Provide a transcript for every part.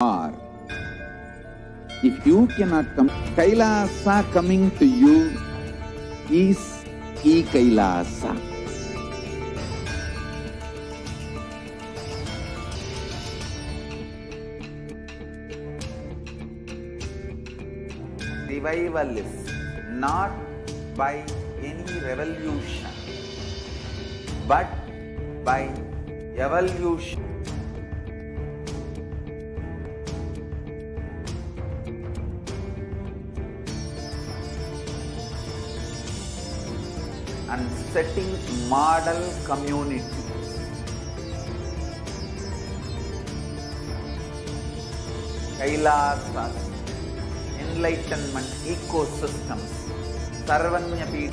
are. If you cannot come, Kailasa coming to you is E-Kailasa. Revival is not by any revolution, but by evolution. And setting model community. Kailasas, enlightenment ecosystems, Sarvanyapit.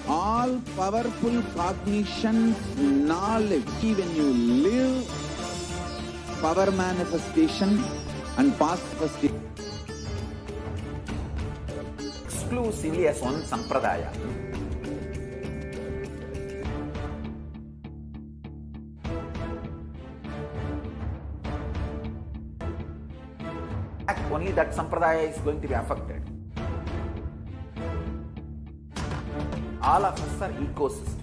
All powerful cognition, knowledge. When you live power manifestation and past manifestation exclusively as one sampradaya. Only that sampradaya is going to be affected. All of us are ecosystem.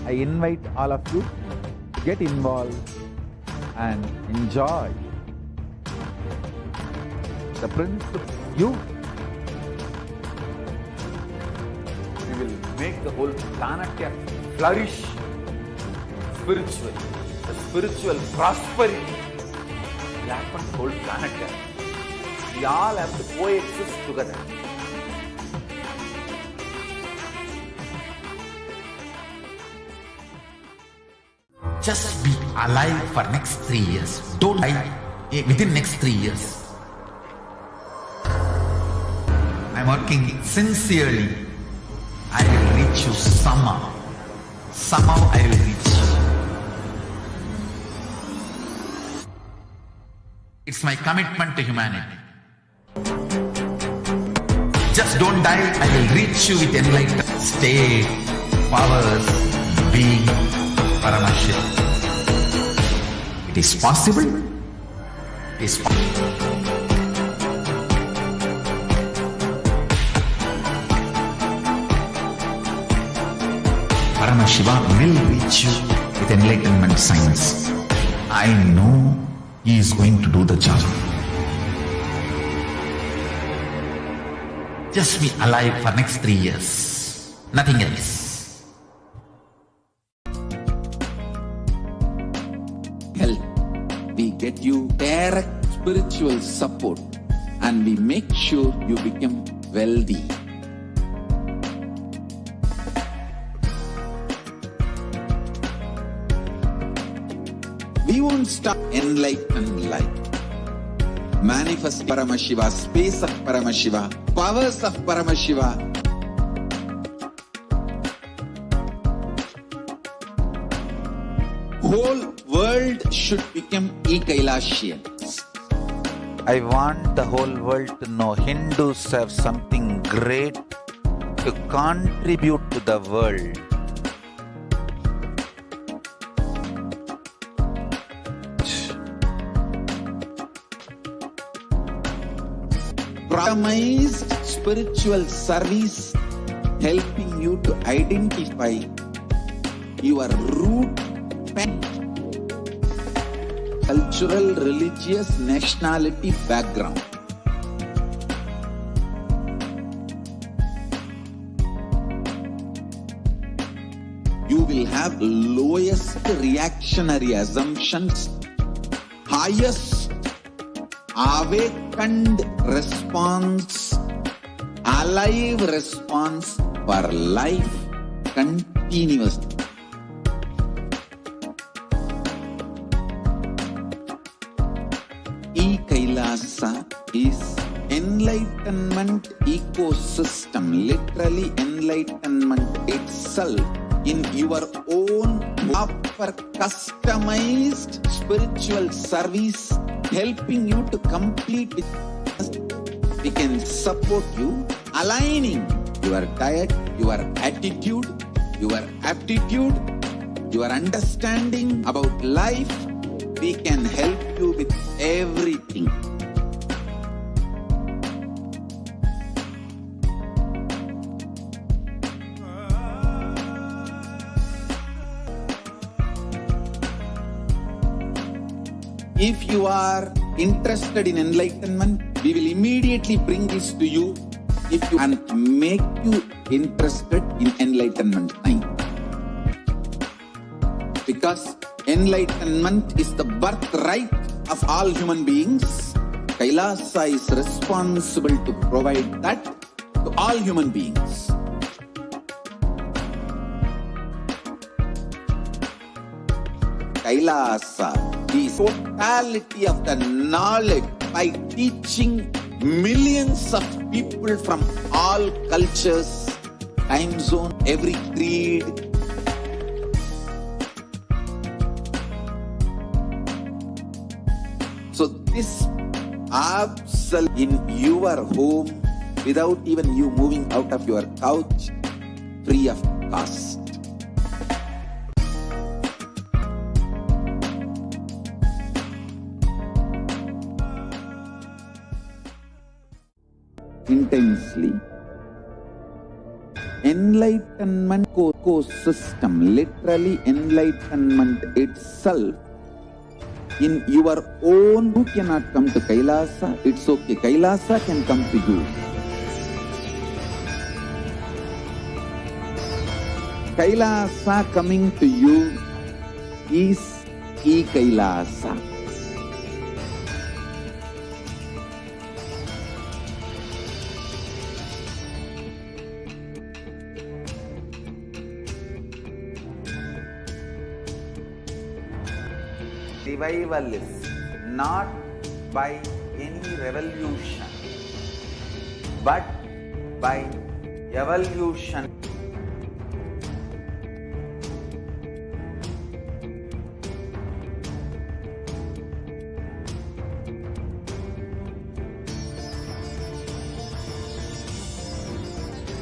I invite all of you to get involved and enjoy the principle. You will make the whole planet flourish spiritually. The spiritual prosperity will happen to the whole planet. We all have to coexist together. Just be alive for next 3 years. Don't die within next 3 years. I'm working sincerely. I will reach you somehow. Somehow I will reach you. It's my commitment to humanity. Just don't die. I will reach you with enlightenment, state, powers, being, Paramashivoham. It is possible. It is possible. Paramashivoham will reach you with enlightenment science. I know he is going to do the job. Just be alive for next 3 years. Nothing else. We get you direct spiritual support and we make sure you become wealthy. We won't stop enlightened life. Manifest Paramashiva, space of Paramashiva, powers of Paramashiva. Whole world should become E-Kailasians. I want the whole world to know Hindus have something great to contribute to the world. Programized spiritual service helping you to identify your root cultural, religious, nationality background. You will have lowest reactionary assumptions, highest awakened response, alive response for life continuously. E-Kailasa is enlightenment ecosystem, literally enlightenment itself in your own proper customized spiritual service, helping you to complete it. We can support you aligning your diet, your attitude, your aptitude, your understanding about life, we can help you with everything. If you are interested in enlightenment, we will immediately bring this to you if you and make you interested in enlightenment time. Because enlightenment is the birthright of all human beings. Kailasa is responsible to provide that to all human beings. Kailasa, the totality of the knowledge by teaching millions of people from all cultures, time zone, every creed. So this absolute in your home without even you moving out of your couch, free of cost. Intensely. Enlightenment ecosystem, literally enlightenment itself, in your own, you cannot come to Kailasa, it's okay. Kailasa can come to you. Kailasa coming to you is e-Kailasa. Revival is not by any revolution, but by evolution.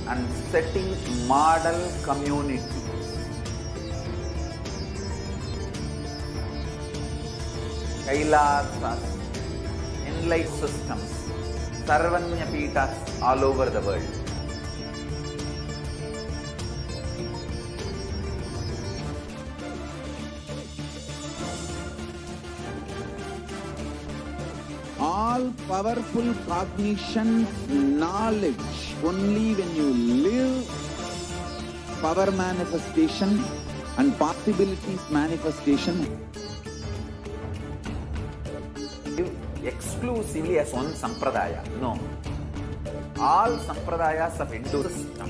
And setting model community. Kailasas, enlightened systems, Sarvanya Pitas all over the world. All powerful cognition, knowledge, only when you live power manifestation and possibilities manifestation. Exclusively as one sampradaya. No. All sampradayas of Hindu system.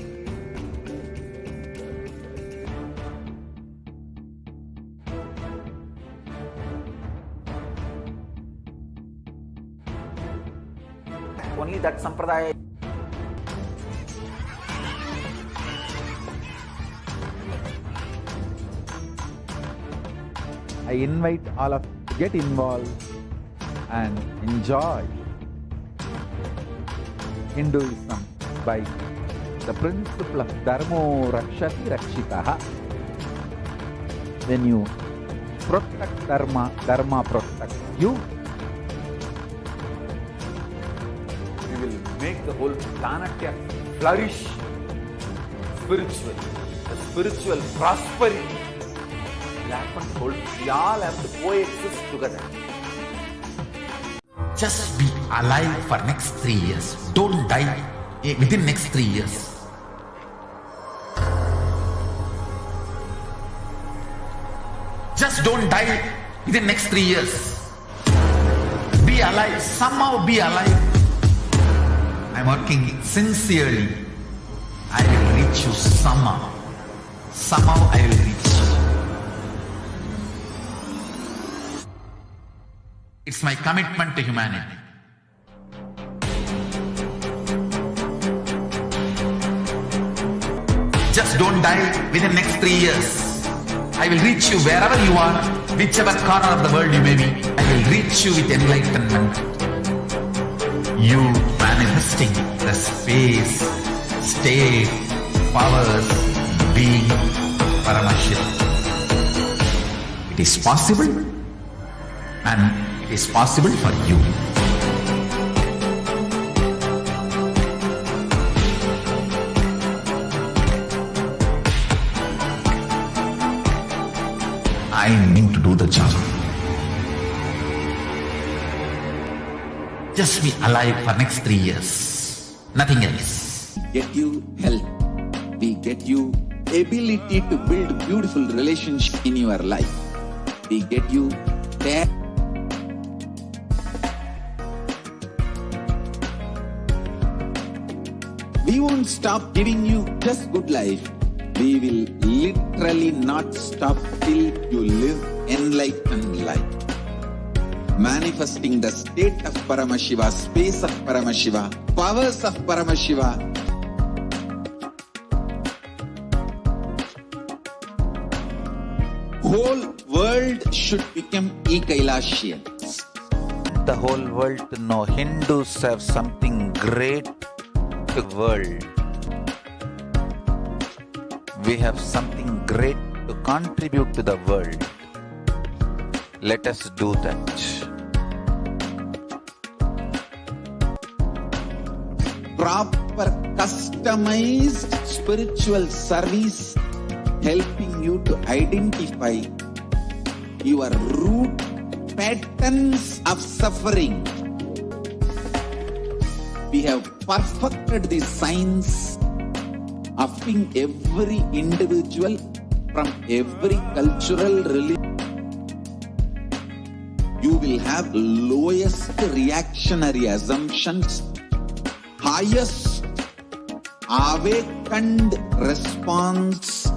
Only that sampradaya. I invite all of you to get involved and enjoy Hinduism by the principle of Dharmo Rakshati Rakshitaha. When you protect Dharma, Dharma protects you. We will make the whole planet flourish spiritually. The spiritual prosperity will happen. We all have to coexist together. Just be alive for next 3 years. Don't die within next 3 years. Just don't die within next 3 years. Be alive. Somehow be alive. I'm working sincerely. I will reach you somehow. Somehow I will reach you. It's my commitment to humanity. Just don't die within next 3 years. I will reach you wherever you are, whichever corner of the world you may be. I will reach you with enlightenment. You manifesting the the space, state, powers, being, Paramashivoham. It is possible, and it is possible for you. I need to do the job. Just be alive for next 3 years. Nothing else. Get you health. We get you ability to build beautiful relationship in your life. We get you there. We won't stop giving you just good life. We will literally not stop till you live enlightened life. Manifesting the state of Paramashiva, space of Paramashiva, powers of Paramashiva. Whole world should become Ekailashians. The whole world to know Hindus have something great to the world. We have something great to contribute to the world. Let us do that. Proper customized spiritual service helping you to identify your root patterns of suffering. We have perfected the science of being every individual from every cultural religion. You will have lowest reactionary assumptions, highest awakened response,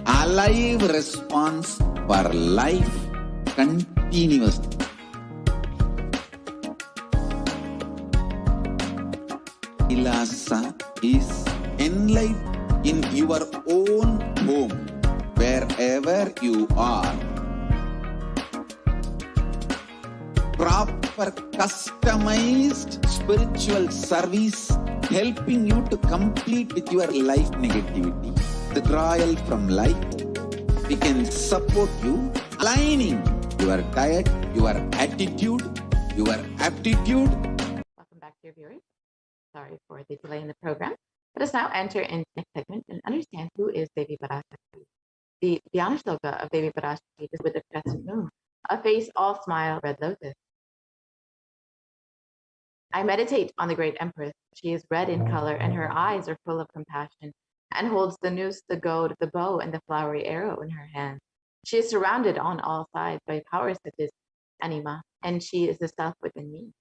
alive response for life continuously. Kailasa is enlightened in your own home, wherever you are. Proper customized spiritual service helping you to complete with your life negativity. The trial from light, we can support you, aligning your diet, your attitude, your aptitude. Welcome back, dear viewers. Sorry for the delay in the program. Let us now enter into the next segment and understand who is Devi Parashakti. The Dhyana Shloka of Devi Parashakti is with a crescent moon, a face all smile, red lotus. I meditate on the great Empress. She is red in color and her eyes are full of compassion and holds the noose, the goad, the bow, and the flowery arrow in her hand. She is surrounded on all sides by powers such as Anima, and she is the self within me.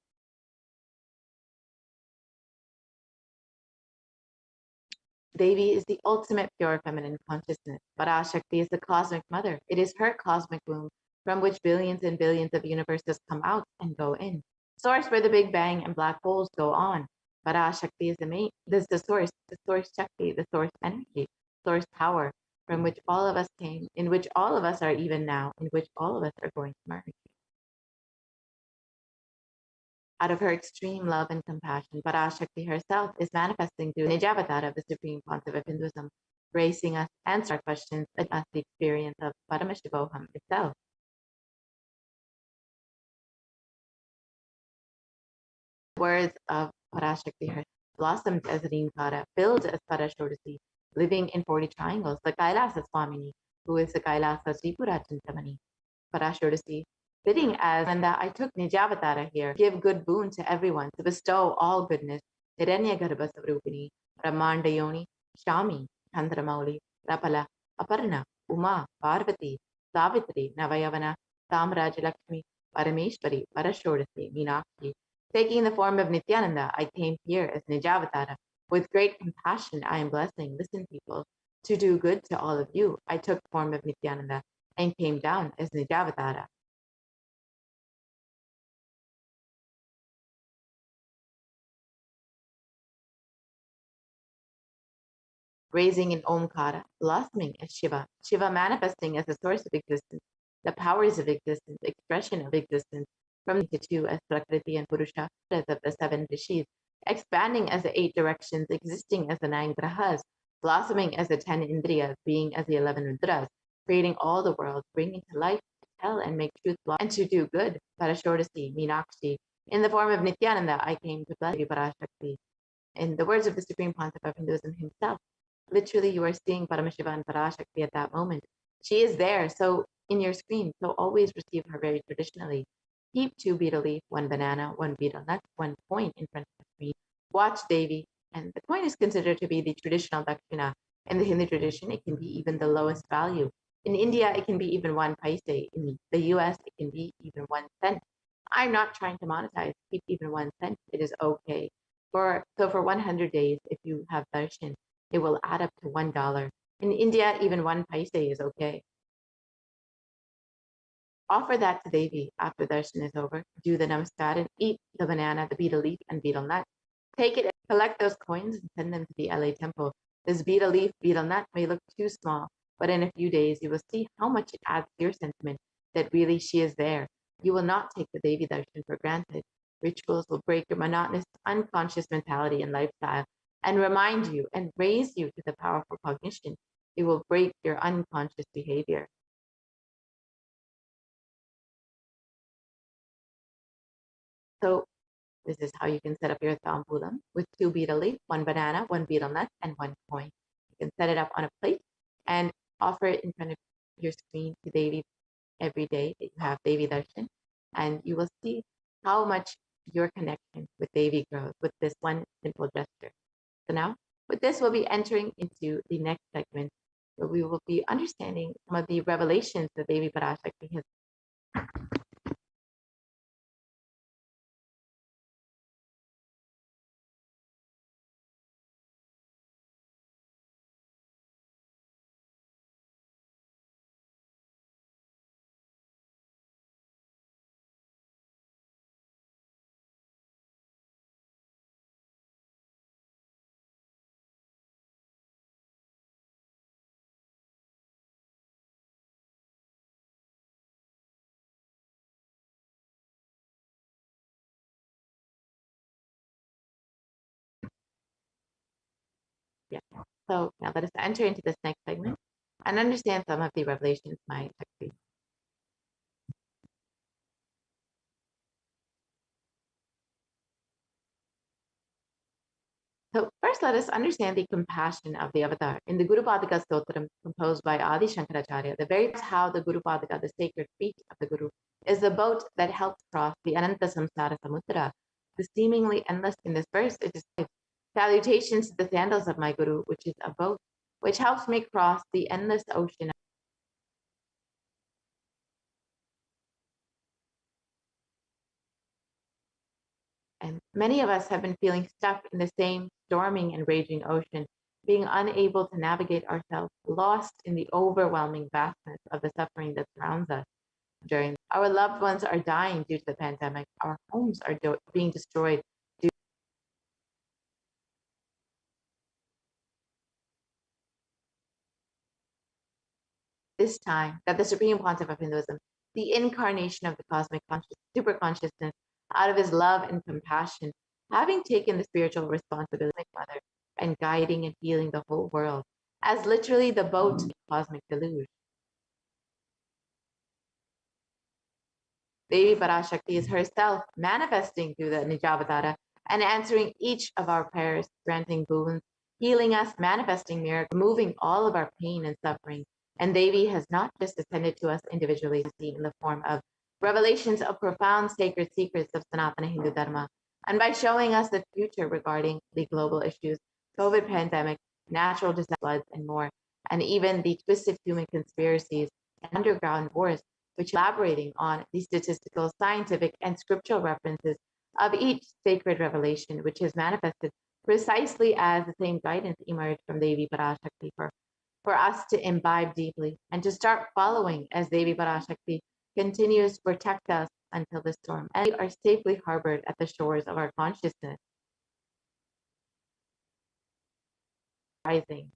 Devi is the ultimate pure feminine consciousness. Parashakti is the cosmic mother. It is her cosmic womb from which billions and billions of universes come out and go in. Source where the Big Bang and black holes go on. Parashakti is the source Shakti, the source energy, source power, from which all of us came, in which all of us are even now, in which all of us are going to merge. Out of her extreme love and compassion, Parashakti herself is manifesting through Nijavatara, the Supreme Pontiff of Hinduism, raising us, answer our questions, and us the experience of Paramashivoham itself. Words of Parashakti herself blossomed as Reemkara, filled as Parashakti, living in 40 triangles, the Kailasa Swamini, who is the Kailasa Tripura Chintamani. Parashakti, sitting as Nanda, I took Nijavatara here, give good boon to everyone, to bestow all goodness. Hiranyagarbha Savrupini, Ramandayoni, Shami, Chandramauli, Rapala, Aparna, Uma, Parvati, Savitri, Navayavana, Samraj Lakshmi, Parameshwari, Parashakti, Meenakshi. Taking the form of Nithyananda, I came here as Nijavatara. With great compassion, I am blessing. Listen, people, to do good to all of you. I took the form of Nithyananda and came down as Nijavatara. Raising in Omkara, blossoming as Shiva. Shiva manifesting as the source of existence, the powers of existence, expression of existence, from the two as Prakriti and Purusha, as of the 7 Rishis, expanding as the 8 directions, existing as the 9 grahas, blossoming as the 10 indriyas, being as the 11 rudras, creating all the world, bringing to life, to tell and make truth blossom, and to do good. Parashakti, Meenakshi. In the form of Nithyananda, I came to bless you, Parashakti. In the words of the Supreme Pontiff of Hinduism himself, literally you are seeing Paramashiva and Parashakti at that moment. She is there, so in your screen, so always receive her very traditionally. Keep 2 betel leaf, 1 banana, 1 betel nut, 1 coin in front of the screen. Watch Devi, and the coin is considered to be the traditional dakshina. In the Hindu tradition, it can be even the lowest value. In India, it can be even 1 paise. In the US, it can be even 1 cent. I'm not trying to monetize. Keep even 1 cent. It is okay. For 100 days, if you have darshan, it will add up to $1. In India, even 1 paise is okay. Offer that to Devi after darshan is over. Do the namaskar and eat the banana, the betel leaf, and betel nut. Take it and collect those coins and send them to the LA temple. This betel leaf, betel nut may look too small, but in a few days you will see how much it adds to your sentiment that really she is there. You will not take the Devi darshan for granted. Rituals will break your monotonous, unconscious mentality and lifestyle and remind you and raise you to the powerful cognition. It will break your unconscious behavior. So this is how you can set up your tambulam with 2 betel leaf, 1 banana, 1 betel nut, and 1 coin. You can set it up on a plate and offer it in front of your screen to Devi every day that you have Devi Darshan, and you will see how much your connection with Devi grows with this one simple gesture. So now, with this, we'll be entering into the next segment where we will be understanding some of the revelations that Devi Parashakti has. Yeah. So now let us enter into this next segment and understand some of the revelations my Shakti. So first, let us understand the compassion of the avatar. In the Guru Padaka Stotram, composed by Adi Shankaracharya, the very how the Guru Padaka, the sacred feet of the Guru, is the boat that helps cross the Ananta Samsara Samudra. The seemingly endless in this verse, it is salutations to the sandals of my Guru, which is a boat, which helps me cross the endless ocean. And many of us have been feeling stuck in the same storming and raging ocean, being unable to navigate ourselves, lost in the overwhelming vastness of the suffering that surrounds us. During our loved ones are dying due to the pandemic, our homes are being destroyed. This time that the Supreme Pontiff of Hinduism, the incarnation of the cosmic super consciousness, out of his love and compassion, having taken the spiritual responsibility of Mother and guiding and healing the whole world, as literally the boat in the cosmic deluge. Devi Parashakti is herself manifesting through the Nijavatara and answering each of our prayers, granting boons, healing us, manifesting miracles, removing all of our pain and suffering. And Devi has not just ascended to us individually in the form of revelations of profound sacred secrets of Sanatana Hindu Dharma, and by showing us the future regarding the global issues, COVID pandemic, natural disasters, floods, and more, and even the twisted human conspiracies and underground wars, which elaborating on the statistical, scientific, and scriptural references of each sacred revelation, which is manifested precisely as the same guidance emerged from Devi Parashakti for us to imbibe deeply and to start following as Devi Parashakti continues to protect us until the storm and we are safely harbored at the shores of our consciousness. Rising.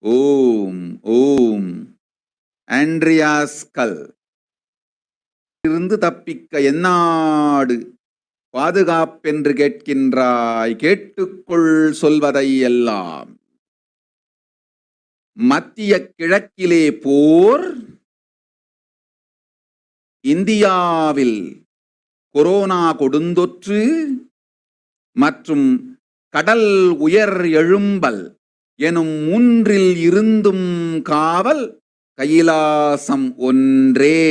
Om, Om. Andreas கல் இருந்து தப்பிக்க எந்நாடு பாதுகாப்பென்று கேட்கின்றாய், கேட்டுக்கொள் சொல்வதை எல்லாம். மத்திய கிழக்கிலே போர், இந்தியாவில் corona கொடுந்தொற்று மற்றும் கடல் உயர் எழும்பல் எனும் மூன்றில் இருந்தும் காவல் கைலாசம் ஒன்றே.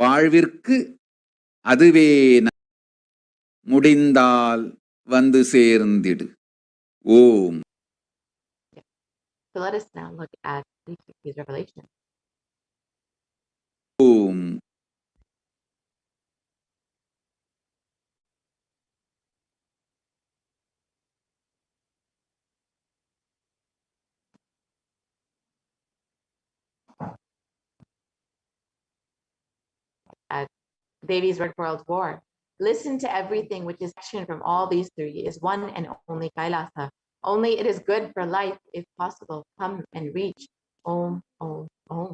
வாழ்விற்கு அதுவே முடிந்தால் வந்து சேர்ந்திடு. ஓம். So let us now look at these revelations. Om. At Devi's Red World War. Listen to everything which is action from all these three is one and only Kailasa. Only it is good for life, if possible, come and reach. Om, Om, Om.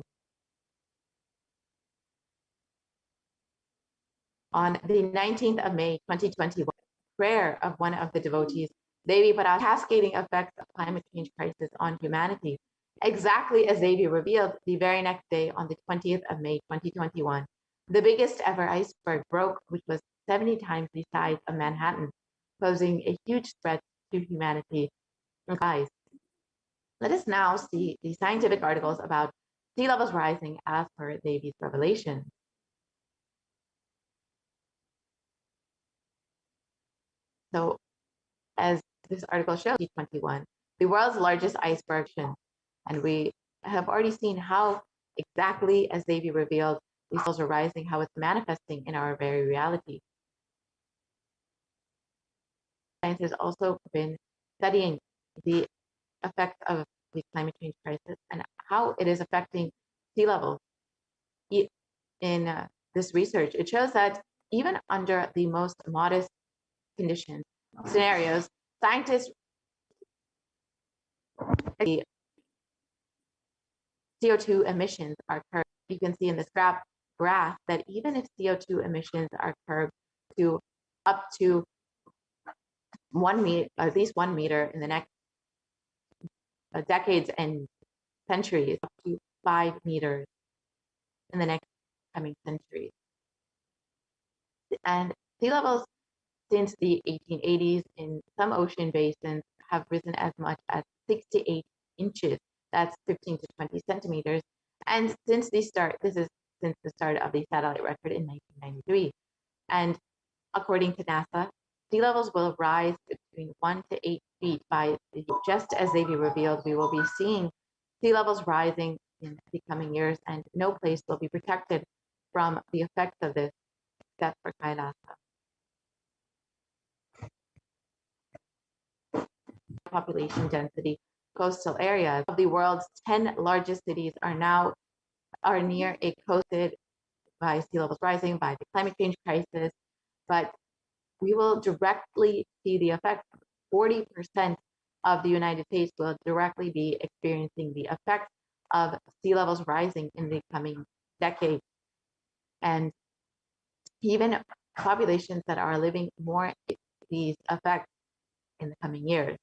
On the 19th of May, 2021, prayer of one of the devotees, Devi Parash, cascading effects of climate change crisis on humanity. Exactly as Devi revealed the very next day on the 20th of May, 2021, the biggest ever iceberg broke, which was 70 times the size of Manhattan, posing a huge threat to humanity. Guys, let us now see the scientific articles about sea levels rising as per Devi's revelation. So, as this article shows, 2021, the world's largest iceberg, and we have already seen how exactly as Devi revealed, these levels are rising, how it's manifesting in our very reality. Science has also been studying the effects of the climate change crisis and how it is affecting sea levels. In this research, it shows that even under the most modest conditions, scenarios, scientists the CO2 emissions are curbed. You can see in this graph that even if CO2 emissions are curbed to up to 1 meter, at least 1 meter in the next decades and centuries, up to 5 meters in the next coming centuries. And sea levels since the 1880s in some ocean basins have risen as much as 6 to 8 inches. That's 15 to 20 centimeters. And since the start of the satellite record in 1993. And according to NASA, sea levels will rise between 1 to 8 feet by just as Xavier revealed, we will be seeing sea levels rising in the coming years, and no place will be protected from the effects of this except for Kailasa. Population density, coastal areas of the world's 10 largest cities are near a coasted by sea levels rising, by the climate change crisis, but we will directly see the effects. 40% of the United States will directly be experiencing the effects of sea levels rising in the coming decade. And even populations that are living more these effects in the coming years.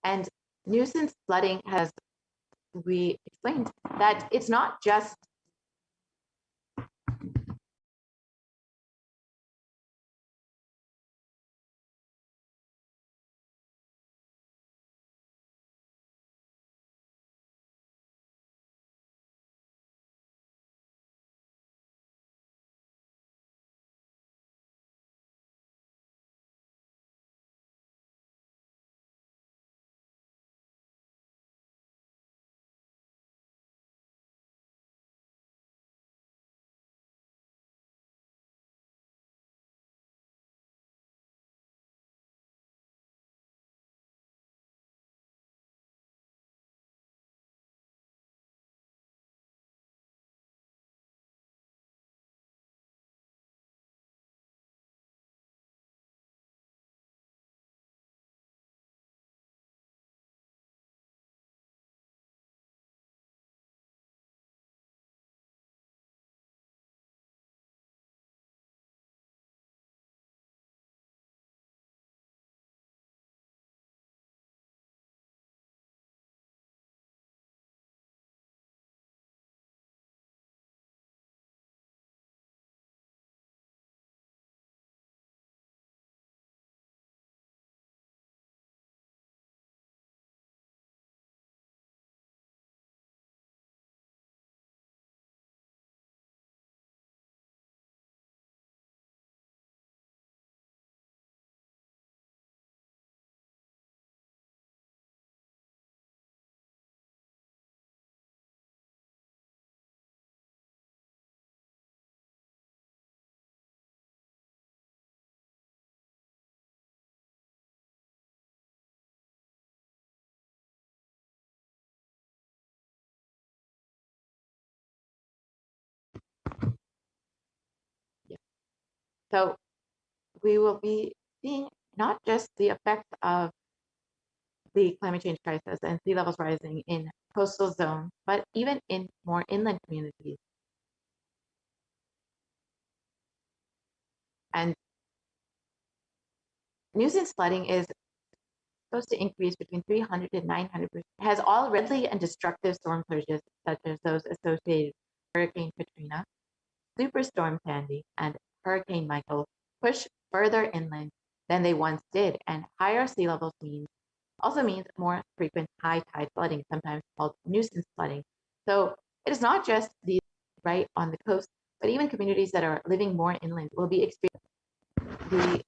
And nuisance flooding has, we explained that it's not just So we will be seeing not just the effect of the climate change crisis and sea levels rising in coastal zones, but even in more inland communities. And New Zealand's flooding is supposed to increase between 300 and 900%. It has already and destructive storm surges, such as those associated with Hurricane Katrina, Superstorm Sandy, and Hurricane Michael, push further inland than they once did, and higher sea levels also means more frequent high tide flooding, sometimes called nuisance flooding. So it is not just the right on the coast, but even communities that are living more inland will be experiencing.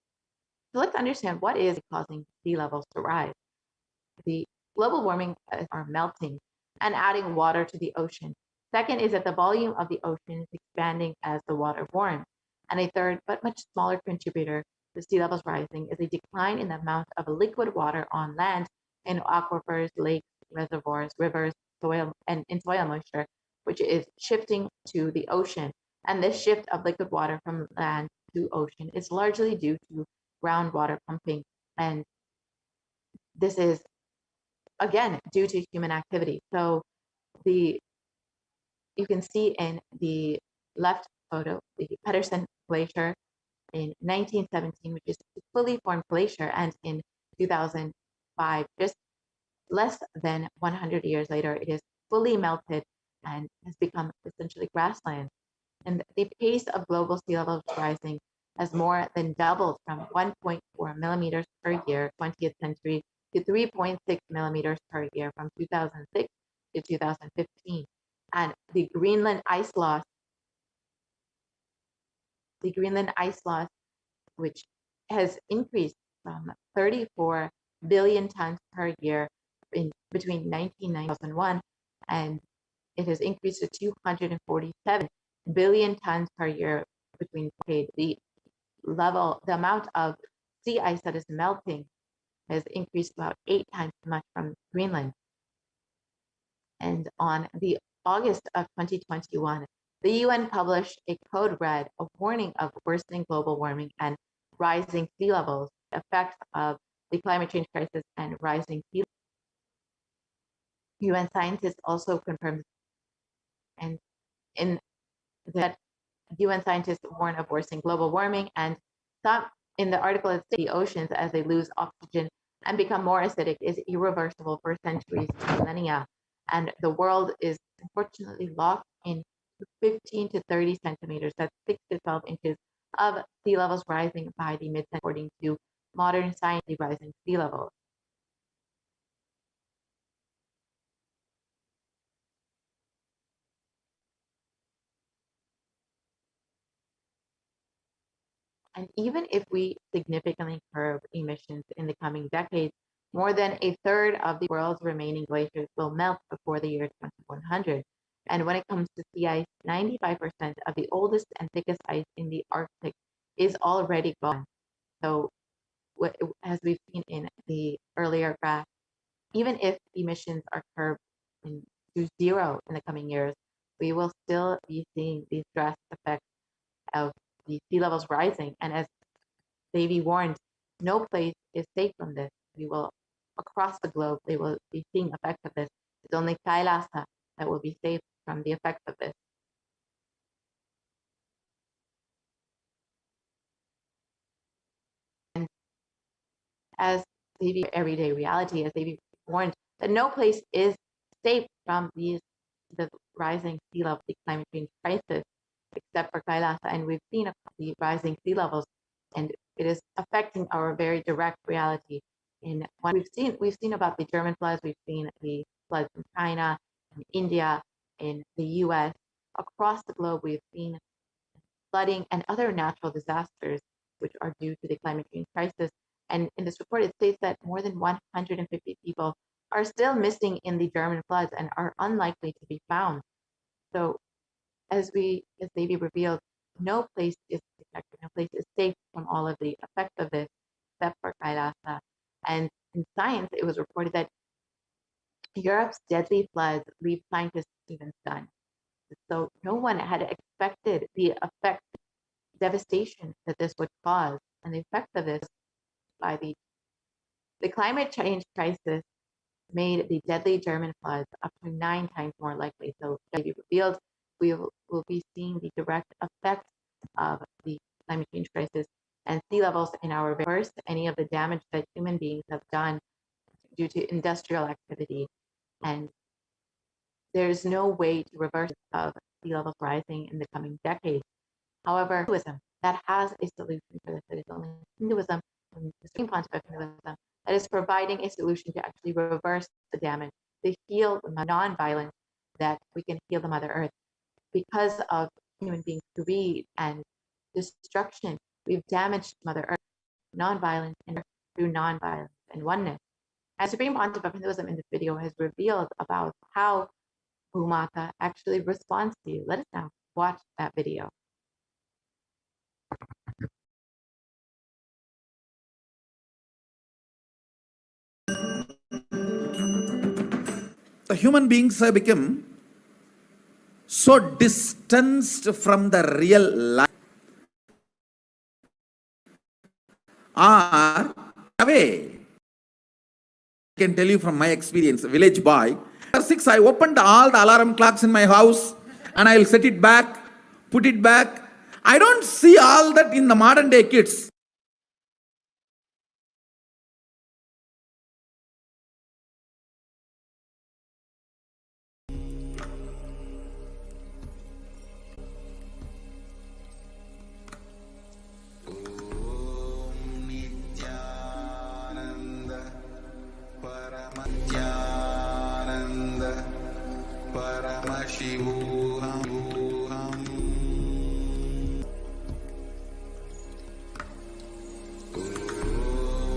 So let's understand what is causing sea levels to rise. The global warming are melting and adding water to the ocean. Second is that the volume of the ocean is expanding as the water warms. And a third, but much smaller contributor to sea levels rising is a decline in the amount of liquid water on land in aquifers, lakes, reservoirs, rivers, soil, and in soil moisture, which is shifting to the ocean. And this shift of liquid water from land to ocean is largely due to groundwater pumping. And this is, again, due to human activity. So you can see in the left photo, the Pedersen Glacier in 1917, which is a fully formed glacier, and in 2005, just less than 100 years later, it is fully melted and has become essentially grassland. And the pace of global sea levels rising has more than doubled from 1.4 millimeters per year, 20th century, to 3.6 millimeters per year from 2006 to 2015. And the Greenland ice loss, which has increased from 34 billion tons per year between 1990 and 2001, and it has increased to 247 billion tons per year between decades. The amount of sea ice that is melting has increased about 8 times as much from Greenland. And on the August of 2021, the UN published a code red, a warning of worsening global warming and rising sea levels, the effects of the climate change crisis and rising sea levels. UN scientists also confirmed, and in that UN scientists warn of worsening global warming, and some in the article it states the oceans, as they lose oxygen and become more acidic, is irreversible for centuries to millennia, and the world is unfortunately locked in 15 to 30 centimeters, that's 6 to 12 inches of sea levels rising by the mid-century, according to modern science, rising sea levels. And even if we significantly curb emissions in the coming decades, more than a third of the world's remaining glaciers will melt before the year 2100. And when it comes to sea ice, 95% of the oldest and thickest ice in the Arctic is already gone. So, as we've seen in the earlier graph, even if emissions are curbed to zero in the coming years, we will still be seeing these drastic effects of the sea levels rising. And as Davy warned, no place is safe from this. We will, across the globe, they will be seeing effects of this. It's only Kailasa that will be safe from the effects of this. And as Davy everyday reality, as Davy warned, that no place is safe from the rising sea level, the climate change crisis, except for Kailasa. And we've seen the rising sea levels, and it is affecting our very direct reality. In what we've seen about the German floods, we've seen the floods in China, in India, in the US, across the globe. We've seen flooding and other natural disasters which are due to the climate change crisis. And in this report, it states that more than 150 people are still missing in the German floods and are unlikely to be found. So as Davy revealed, no place is protected, no place is safe from all of the effects of this, except for Kailasa. And in Science, it was reported that Europe's deadly floods leave scientists even stunned. So no one had expected the effect devastation that this would cause and the effect of this by the climate change crisis made the deadly German floods up to 9 times more likely. So as we revealed, we will be seeing the direct effects of the climate change crisis and sea levels in our reverse any of the damage that human beings have done due to industrial activity. And there's no way to reverse of sea levels rising in the coming decades. However, Hinduism that has a solution for this. It is only Hinduism, the Supreme Pontiff of Hinduism, that is providing a solution to actually reverse the damage, to heal the non-violence, that we can heal the Mother Earth. Because of human beings' greed and destruction, we've damaged Mother Earth, non-violence, and through non-violence and oneness. As Supreme Pontiff of Hinduism in this video has revealed about how Bhumata actually responds to you. Let us now watch that video. The human beings have become so distanced from the real life or away. I can tell you from my experience, village boy, at 6 I opened all the alarm clocks in my house and I'll set it back, put it back. I don't see all that in the modern day kids. Nithyananda Paramashivoham.